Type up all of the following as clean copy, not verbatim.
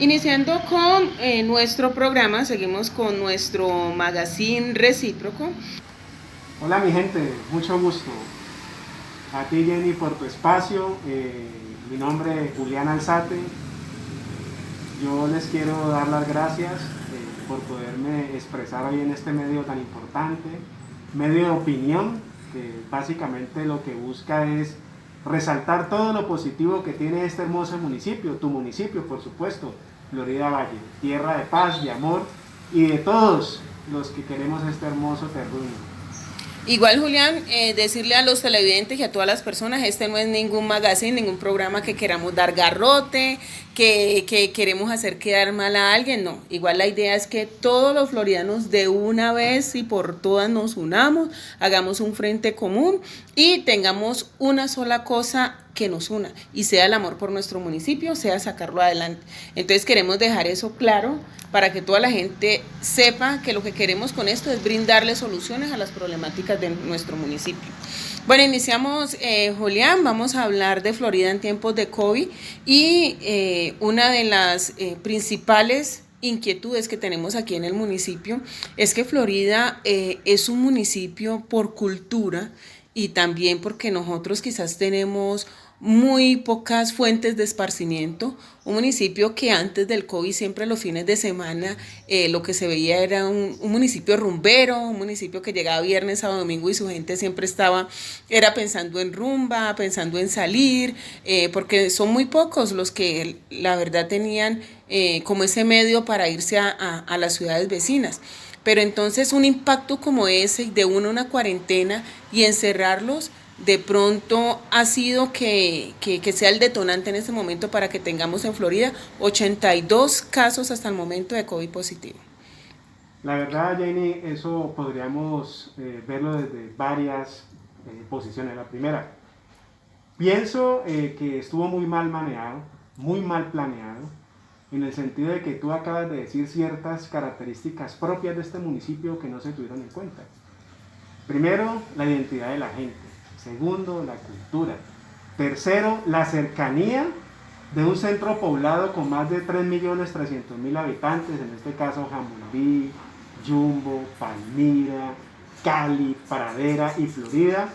Iniciando con nuestro programa, seguimos con nuestro magazine recíproco. Hola mi gente, mucho gusto. A ti Jenny por tu espacio. Mi nombre es Julián Alzate. Yo les quiero dar las gracias por poderme expresar hoy en este medio tan importante, medio de opinión, que básicamente lo que busca es resaltar todo lo positivo que tiene este hermoso municipio, tu municipio por supuesto, Florida Valle, tierra de paz, de amor y de todos los que queremos este hermoso terruño. Igual, Julián, decirle a los televidentes y a todas las personas, este no es ningún magazine, ningún programa que queramos dar garrote, que queremos hacer quedar mal a alguien, no. Igual la idea es que todos los floridanos de una vez y por todas nos unamos, hagamos un frente común y tengamos una sola cosa que nos una, y sea el amor por nuestro municipio, sea sacarlo adelante. Entonces queremos dejar eso claro para que toda la gente sepa que lo que queremos con esto es brindarle soluciones a las problemáticas de nuestro municipio. Bueno, iniciamos, Julián, vamos a hablar de Florida en tiempos de COVID y una de las principales inquietudes que tenemos aquí en el municipio es que Florida es un municipio por cultura y también porque nosotros quizás tenemos muy pocas fuentes de esparcimiento, un municipio que antes del COVID siempre los fines de semana lo que se veía era un municipio rumbero, un municipio que llegaba viernes, sábado, domingo y su gente siempre era pensando en rumba, pensando en salir, porque son muy pocos los que la verdad tenían como ese medio para irse a las ciudades vecinas. Pero entonces un impacto como ese de una cuarentena y encerrarlos de pronto ha sido que sea el detonante en este momento para que tengamos en Florida 82 casos hasta el momento de COVID positivo. La verdad, Jenny, eso podríamos verlo desde varias posiciones. La primera, pienso que estuvo muy mal manejado, muy mal planeado, en el sentido de que tú acabas de decir ciertas características propias de este municipio que no se tuvieron en cuenta. Primero, la identidad de la gente. Segundo, la cultura. Tercero, la cercanía de un centro poblado con más de 3.300.000 habitantes, en este caso Jamundí, Jumbo, Palmira, Cali, Pradera y Florida,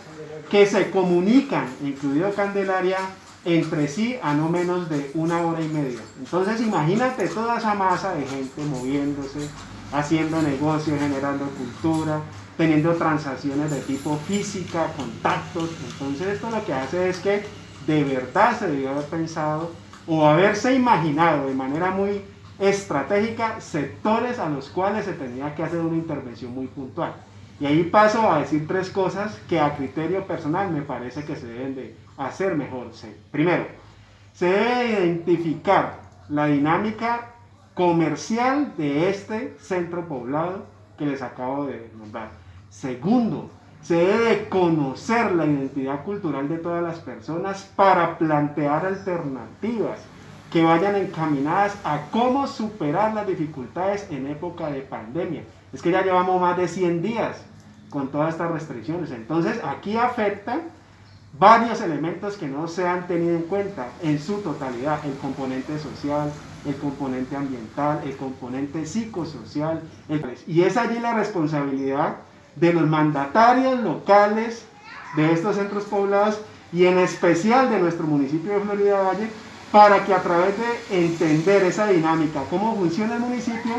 que se comunican, incluido Candelaria, entre sí a no menos de 1 hora y media. Entonces imagínate toda esa masa de gente moviéndose, haciendo negocios, generando cultura, teniendo transacciones de tipo física, contactos. Entonces esto lo que hace es que de verdad se debió haber pensado o haberse imaginado de manera muy estratégica sectores a los cuales se tenía que hacer una intervención muy puntual. Y ahí paso a decir tres cosas que a criterio personal me parece que se deben de hacer mejor. Primero, se debe identificar la dinámica comercial de este centro poblado que les acabo de nombrar. Segundo, se debe conocer la identidad cultural de todas las personas para plantear alternativas que vayan encaminadas a cómo superar las dificultades en época de pandemia. Es que ya llevamos más de 100 días con todas estas restricciones. Entonces aquí afectan varios elementos que no se han tenido en cuenta en su totalidad: el componente social, el componente ambiental, el componente psicosocial, y es allí la responsabilidad de los mandatarios locales de estos centros poblados y en especial de nuestro municipio de Florida Valle, para que a través de entender esa dinámica, cómo funciona el municipio,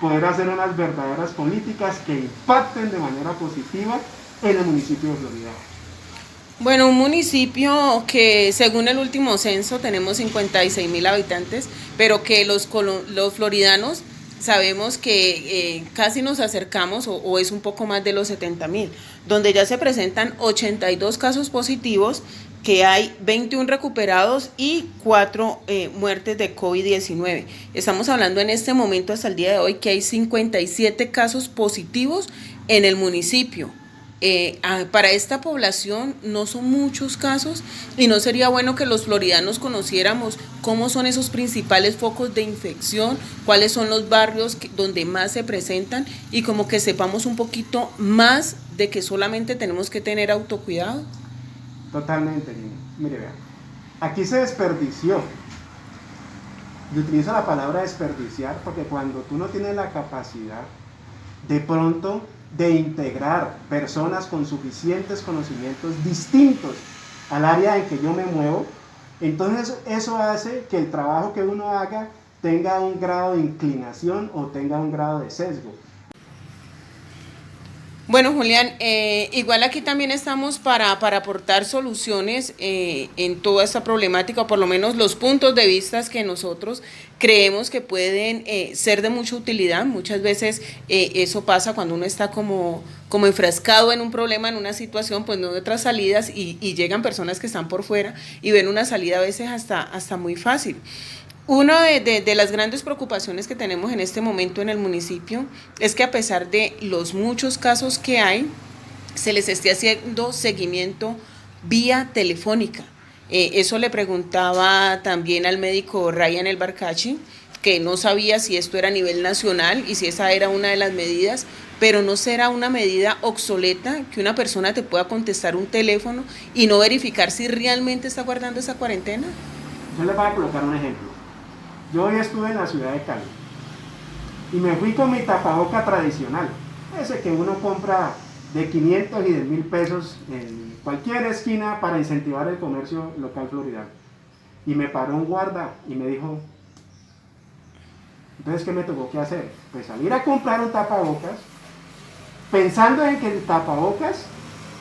poder hacer unas verdaderas políticas que impacten de manera positiva en el municipio de Florida Valle. Bueno, un municipio que según el último censo tenemos 56.000 habitantes, pero que los floridanos sabemos que casi nos acercamos o es un poco más de los 70.000, donde ya se presentan 82 casos positivos, que hay 21 recuperados y 4 muertes de COVID-19. Estamos hablando en este momento hasta el día de hoy que hay 57 casos positivos en el municipio. Para esta población no son muchos casos y no sería bueno que los floridanos conociéramos cómo son esos principales focos de infección, cuáles son los barrios donde más se presentan y como que sepamos un poquito más de que solamente tenemos que tener autocuidado. Totalmente, mire, vean. Aquí se desperdició y utilizo la palabra desperdiciar porque cuando tú no tienes la capacidad de pronto de integrar personas con suficientes conocimientos distintos al área en que yo me muevo, entonces eso hace que el trabajo que uno haga tenga un grado de inclinación o tenga un grado de sesgo. Bueno, Julián, igual aquí también estamos para aportar soluciones en toda esta problemática, o por lo menos los puntos de vista que nosotros creemos que pueden ser de mucha utilidad. Muchas veces eso pasa cuando uno está como enfrascado en un problema, en una situación, pues no de otras salidas, y llegan personas que están por fuera y ven una salida a veces hasta muy fácil. Una de las grandes preocupaciones que tenemos en este momento en el municipio es que a pesar de los muchos casos que hay, se les esté haciendo seguimiento vía telefónica. Eso le preguntaba también al médico Ryan El Barcachi, que no sabía si esto era a nivel nacional y si esa era una de las medidas, pero no será una medida obsoleta que una persona te pueda contestar un teléfono y no verificar si realmente está guardando esa cuarentena. Yo les voy a colocar un ejemplo. Yo hoy estuve en la ciudad de Cali y me fui con mi tapaboca tradicional, ese que uno compra de 500 y de 1000 pesos en cualquier esquina para incentivar el comercio local floridano. Y me paró un guarda y me dijo, entonces, ¿qué me tuvo que hacer? Pues salir a comprar un tapabocas, pensando en que el tapabocas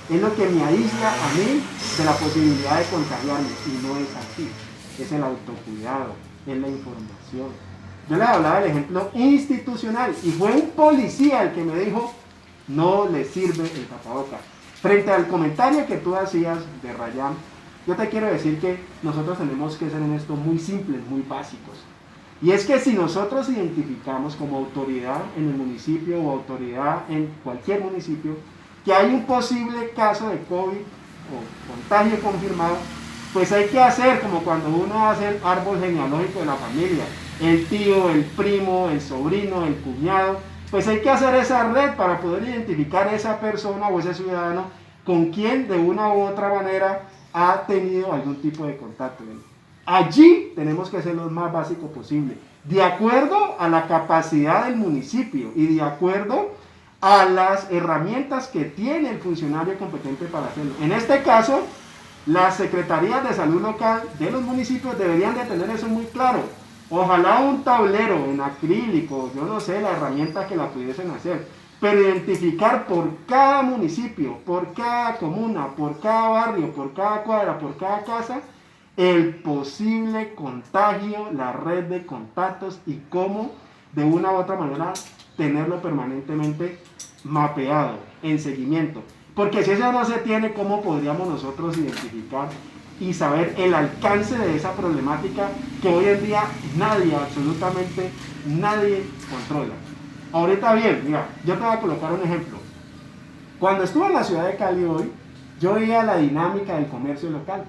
es lo que me aísla a mí de la posibilidad de contagiarme, y no es así, es el autocuidado, es la información. Yo les hablaba del ejemplo institucional y fue un policía el que me dijo, no le sirve el tapabocas. Frente al comentario que tú hacías de Rayán, yo te quiero decir que nosotros tenemos que ser en esto muy simples, muy básicos. Y es que si nosotros identificamos como autoridad en el municipio o autoridad en cualquier municipio que hay un posible caso de COVID o contagio confirmado, pues hay que hacer como cuando uno hace el árbol genealógico de la familia, el tío, el primo, el sobrino, el cuñado, pues hay que hacer esa red para poder identificar a esa persona o ese ciudadano con quien de una u otra manera ha tenido algún tipo de contacto. Allí tenemos que ser lo más básico posible, de acuerdo a la capacidad del municipio y de acuerdo a las herramientas que tiene el funcionario competente para hacerlo. En este caso, las secretarías de salud local de los municipios deberían de tener eso muy claro. Ojalá un tablero en acrílico, yo no sé, la herramienta que la pudiesen hacer, pero identificar por cada municipio, por cada comuna, por cada barrio, por cada cuadra, por cada casa, el posible contagio, la red de contactos y cómo de una u otra manera tenerlo permanentemente mapeado, en seguimiento. Porque si eso no se tiene, ¿cómo podríamos nosotros identificar y saber el alcance de esa problemática que hoy en día nadie, absolutamente nadie controla? Ahorita bien, mira, yo te voy a colocar un ejemplo. Cuando estuve en la ciudad de Cali hoy, yo veía la dinámica del comercio local.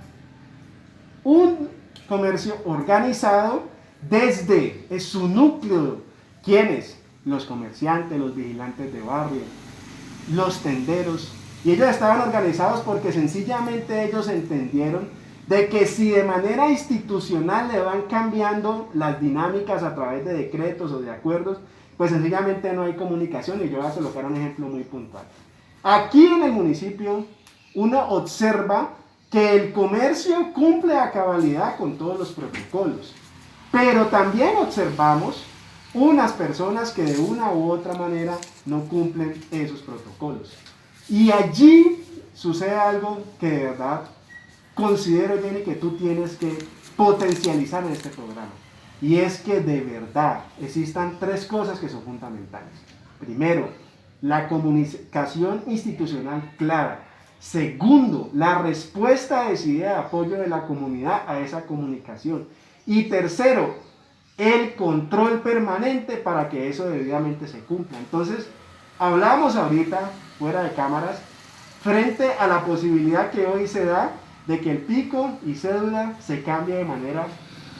Un comercio organizado desde su núcleo. ¿Quiénes? Los comerciantes, los vigilantes de barrio, los tenderos. Y ellos estaban organizados porque sencillamente ellos entendieron de que si de manera institucional le van cambiando las dinámicas a través de decretos o de acuerdos, pues sencillamente no hay comunicación. Y yo voy a colocar un ejemplo muy puntual. Aquí en el municipio uno observa que el comercio cumple a cabalidad con todos los protocolos, pero también observamos unas personas que de una u otra manera no cumplen esos protocolos. Y allí sucede algo que de verdad considero, Jenny, que tú tienes que potencializar en este programa. Y es que de verdad existan tres cosas que son fundamentales. Primero, la comunicación institucional clara. Segundo, la respuesta decidida de apoyo de la comunidad a esa comunicación. Y tercero, el control permanente para que eso debidamente se cumpla. Entonces, hablamos ahorita, fuera de cámaras, frente a la posibilidad que hoy se da de que el pico y cédula se cambie de manera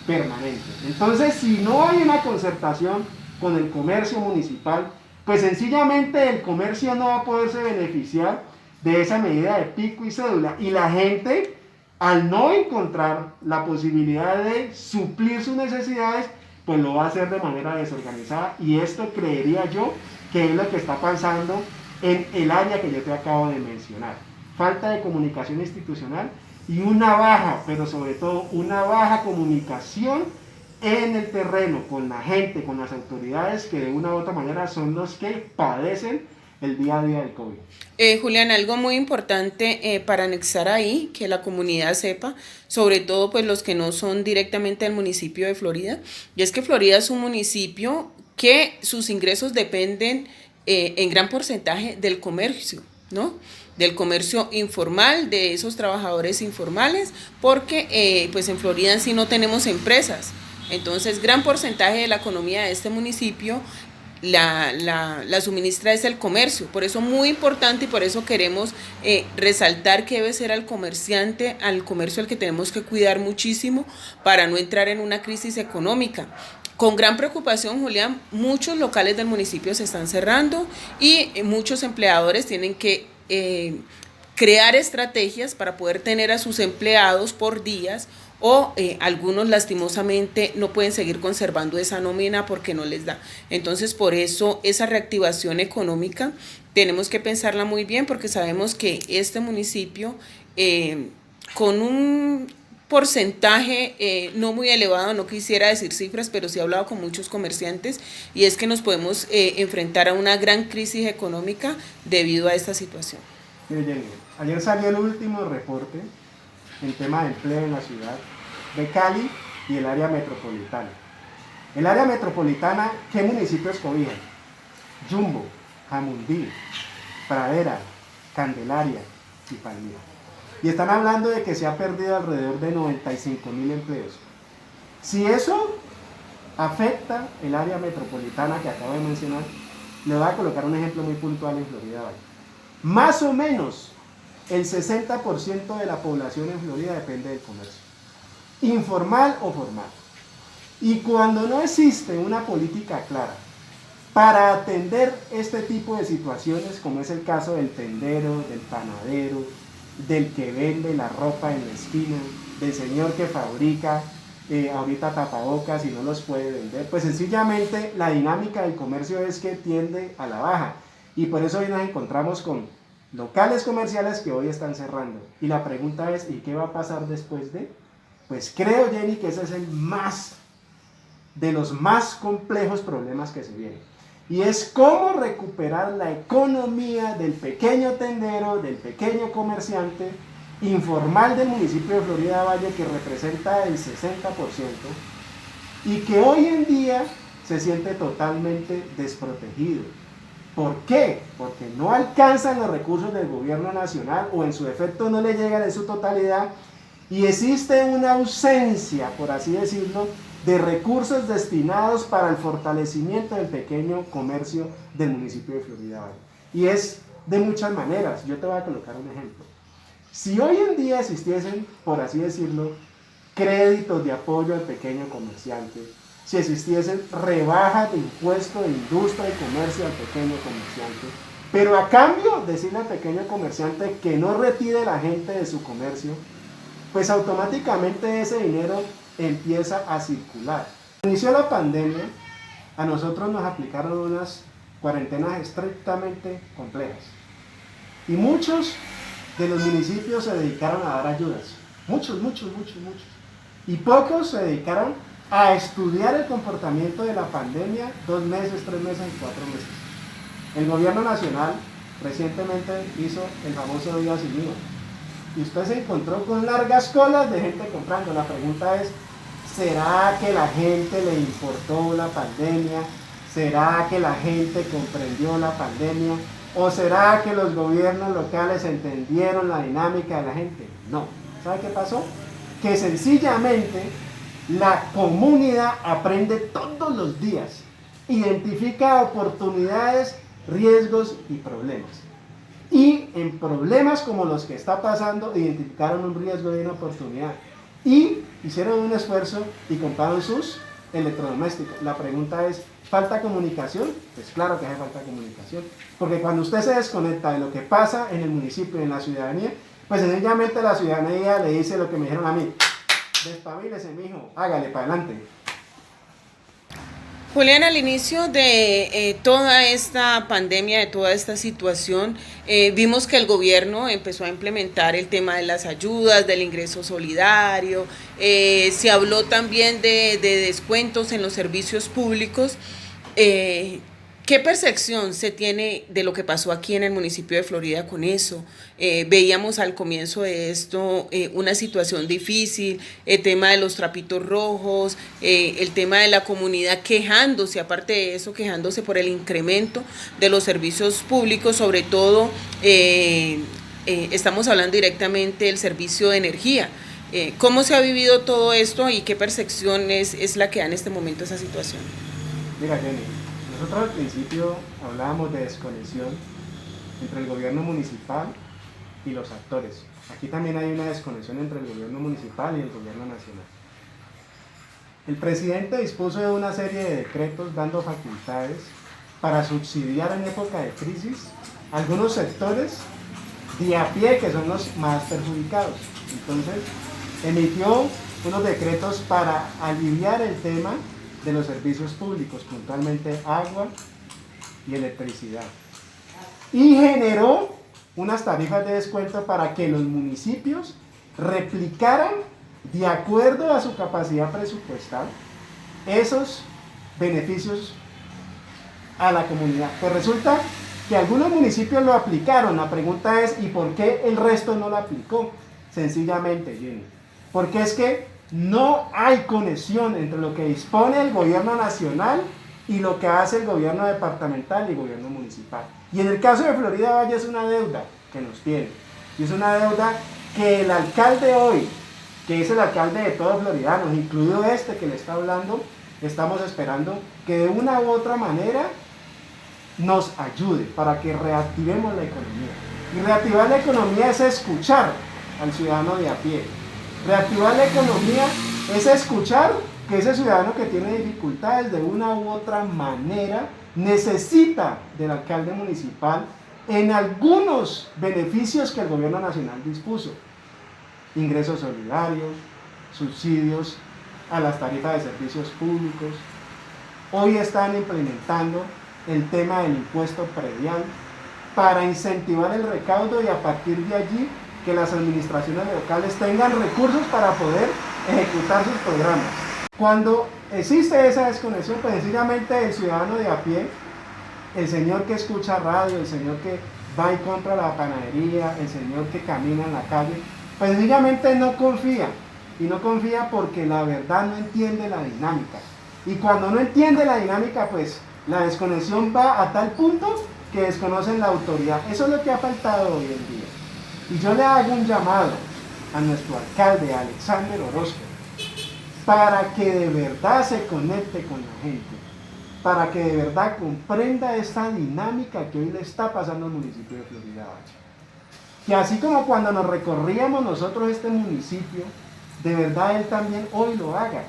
permanente. Entonces, si no hay una concertación con el comercio municipal, pues sencillamente el comercio no va a poderse beneficiar de esa medida de pico y cédula. Y la gente, al no encontrar la posibilidad de suplir sus necesidades, pues lo va a hacer de manera desorganizada, y esto creería yo que es lo que está pasando en el área que yo te acabo de mencionar. Falta de comunicación institucional y una baja, pero sobre todo una baja comunicación en el terreno, con la gente, con las autoridades, que de una u otra manera son los que padecen el día a día del COVID. Julián, algo muy importante para anexar ahí, que la comunidad sepa, sobre todo pues los que no son directamente del municipio de Florida, y es que Florida es un municipio que sus ingresos dependen en gran porcentaje del comercio, ¿no? Del comercio informal, de esos trabajadores informales, porque pues en Florida en sí no tenemos empresas. Entonces, gran porcentaje de la economía de este municipio la suministra es el comercio. Por eso muy importante, y por eso queremos resaltar que debe ser al comerciante, al comercio al que tenemos que cuidar muchísimo para no entrar en una crisis económica. Con gran preocupación, Julián, muchos locales del municipio se están cerrando y muchos empleadores tienen que crear estrategias para poder tener a sus empleados por días, o algunos lastimosamente no pueden seguir conservando esa nómina porque no les da. Entonces, por eso esa reactivación económica tenemos que pensarla muy bien, porque sabemos que este municipio con un porcentaje no muy elevado, no quisiera decir cifras, pero sí he hablado con muchos comerciantes, y es que nos podemos enfrentar a una gran crisis económica debido a esta situación. Mire, Jenny, ayer salió el último reporte en tema de empleo en la ciudad de Cali y el área metropolitana. El área metropolitana, ¿qué municipios cobijan? Jumbo, Jamundí, Pradera, Candelaria y Palmira. Y están hablando de que se ha perdido alrededor de 95.000 empleos. Si eso afecta el área metropolitana que acabo de mencionar, le voy a colocar un ejemplo muy puntual en Florida Valle. Más o menos el 60% de la población en Florida depende del comercio, informal o formal. Y cuando no existe una política clara para atender este tipo de situaciones, como es el caso del tendero, del panadero, del que vende la ropa en la esquina, del señor que fabrica ahorita tapabocas y no los puede vender, pues sencillamente la dinámica del comercio es que tiende a la baja. Y por eso hoy nos encontramos con locales comerciales que hoy están cerrando. Y la pregunta es, ¿y qué va a pasar después de? Pues creo, Jenny, que ese es el de los más complejos problemas que se vienen. Y es cómo recuperar la economía del pequeño tendero, del pequeño comerciante informal del municipio de Florida Valle, que representa el 60%, y que hoy en día se siente totalmente desprotegido. ¿Por qué? Porque no alcanzan los recursos del gobierno nacional, o en su efecto no le llegan en su totalidad, y existe una ausencia, por así decirlo, de recursos destinados para el fortalecimiento del pequeño comercio del municipio de Florida Valle. Y es de muchas maneras. Yo te voy a colocar un ejemplo. Si hoy en día existiesen, por así decirlo, créditos de apoyo al pequeño comerciante, si existiesen rebajas de impuestos de industria y comercio al pequeño comerciante, pero a cambio decirle al pequeño comerciante que no retire la gente de su comercio, pues automáticamente ese dinero empieza a circular. Cuando inició la pandemia, a nosotros nos aplicaron unas cuarentenas estrictamente complejas, y muchos de los municipios se dedicaron a dar ayudas, muchos, y pocos se dedicaron a estudiar el comportamiento de la pandemia 2 meses, 3 meses y 4 meses. El gobierno nacional recientemente hizo el famoso Día Sin IVA, y usted se encontró con largas colas de gente comprando. La pregunta es, ¿será que la gente le importó la pandemia? ¿Será que la gente comprendió la pandemia? ¿O será que los gobiernos locales entendieron la dinámica de la gente? No. ¿Sabe qué pasó? Que sencillamente la comunidad aprende todos los días, identifica oportunidades, riesgos y problemas. Y en problemas como los que está pasando, identificaron un riesgo y una oportunidad. Y hicieron un esfuerzo y compraron sus electrodomésticos. La pregunta es, ¿falta comunicación? Pues claro que hace falta comunicación. Porque cuando usted se desconecta de lo que pasa en el municipio y en la ciudadanía, pues sencillamente la ciudadanía le dice lo que me dijeron a mí: despabilese, mijo, hágale para adelante. Julián, al inicio de toda esta pandemia, de toda esta situación, vimos que el gobierno empezó a implementar el tema de las ayudas, del ingreso solidario, se habló también de descuentos en los servicios públicos. Eh, ¿Qué percepción se tiene de lo que pasó aquí en el municipio de Florida con eso? Veíamos al comienzo de esto una situación difícil, el tema de los trapitos rojos, el tema de la comunidad quejándose, aparte de eso, quejándose por el incremento de los servicios públicos, sobre todo estamos hablando directamente del servicio de energía. ¿Cómo se ha vivido todo esto y qué percepción es la que da en este momento esa situación? Mira, Jenny, nosotros al principio hablábamos de desconexión entre el gobierno municipal y los actores. Aquí también hay una desconexión entre el gobierno municipal y el gobierno nacional. El presidente dispuso de una serie de decretos dando facultades para subsidiar en época de crisis algunos sectores de a pie que son los más perjudicados. Entonces, emitió unos decretos para aliviar el tema de los servicios públicos, puntualmente agua y electricidad. Y generó unas tarifas de descuento para que los municipios replicaran, de acuerdo a su capacidad presupuestal, esos beneficios a la comunidad. Pues resulta que algunos municipios lo aplicaron. La pregunta es, ¿y por qué el resto no lo aplicó? Sencillamente, Jenny, porque es que no hay conexión entre lo que dispone el gobierno nacional y lo que hace el gobierno departamental y el gobierno municipal. Y en el caso de Florida Valle es una deuda que nos tiene. Y es una deuda que el alcalde hoy, que es el alcalde de todos los floridanos, incluido este que le está hablando, estamos esperando que de una u otra manera nos ayude para que reactivemos la economía. Y reactivar la economía es escuchar al ciudadano de a pie. Reactivar la economía es escuchar que ese ciudadano que tiene dificultades de una u otra manera necesita del alcalde municipal en algunos beneficios que el gobierno nacional dispuso. Ingresos solidarios, subsidios a las tarifas de servicios públicos. Hoy están implementando el tema del impuesto predial para incentivar el recaudo y a partir de allí que las administraciones locales tengan recursos para poder ejecutar sus programas. Cuando existe esa desconexión, pues sencillamente el ciudadano de a pie, el señor que escucha radio, el señor que va y compra la panadería, el señor que camina en la calle, pues sencillamente no confía. Y no confía porque la verdad no entiende la dinámica. Y cuando no entiende la dinámica, pues la desconexión va a tal punto que desconocen la autoridad. Eso es lo que ha faltado hoy en día. Y yo le hago un llamado a nuestro alcalde, Alexander Orozco, para que de verdad se conecte con la gente, para que de verdad comprenda esta dinámica que hoy le está pasando al municipio de Florida Valle. Que así como cuando nos recorríamos nosotros este municipio, de verdad él también hoy lo haga,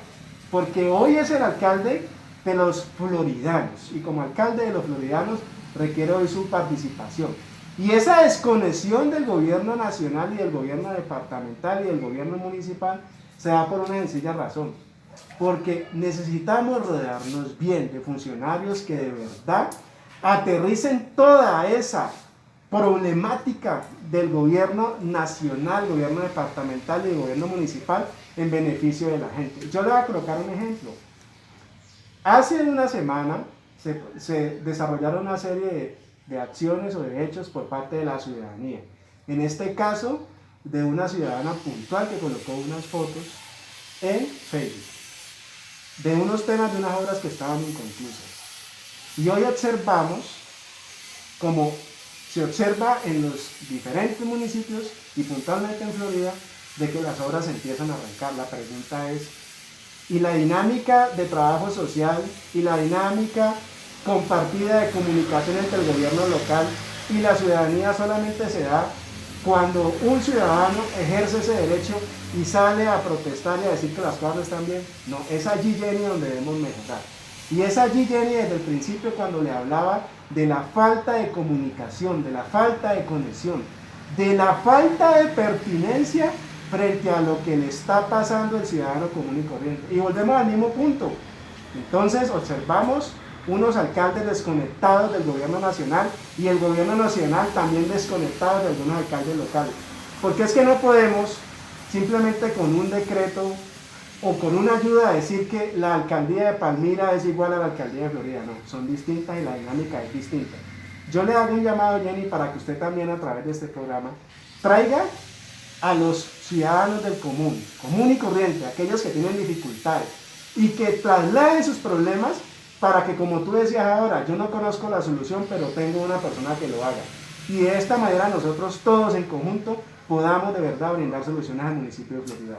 porque hoy es el alcalde de los floridanos, y como alcalde de los floridanos requiere hoy su participación. Y esa desconexión del gobierno nacional y del gobierno departamental y del gobierno municipal se da por una sencilla razón, porque necesitamos rodearnos bien de funcionarios que de verdad aterricen toda esa problemática del gobierno nacional, gobierno departamental y gobierno municipal en beneficio de la gente. Yo le voy a colocar un ejemplo. Hace una semana se desarrollaron una serie de acciones o de hechos por parte de la ciudadanía. En este caso, de una ciudadana puntual que colocó unas fotos en Facebook de unos temas de unas obras que estaban inconclusas. Y hoy observamos, como se observa en los diferentes municipios y puntualmente en Florida, de que las obras empiezan a arrancar. La pregunta es, ¿y la dinámica de trabajo social y la dinámica compartida de comunicación entre el gobierno local y la ciudadanía solamente se da cuando un ciudadano ejerce ese derecho y sale a protestar y a decir que las cosas no están bien? No, es allí, Jenny, donde debemos mejorar. Y es allí, Jenny, desde el principio cuando le hablaba de la falta de comunicación, de la falta de conexión, de la falta de pertinencia frente a lo que le está pasando al ciudadano común y corriente. Y volvemos al mismo punto. Entonces observamos unos alcaldes desconectados del gobierno nacional y el gobierno nacional también desconectado de algunos alcaldes locales. Porque es que no podemos simplemente con un decreto o con una ayuda decir que la alcaldía de Palmira es igual a la alcaldía de Florida. No, son distintas y la dinámica es distinta. Yo le hago un llamado, Jenny, para que usted también a través de este programa traiga a los ciudadanos del común y corriente, aquellos que tienen dificultades, y que trasladen sus problemas para que, como tú decías ahora, yo no conozco la solución, pero tengo una persona que lo haga. Y de esta manera nosotros todos en conjunto podamos de verdad brindar soluciones al municipio de Florida.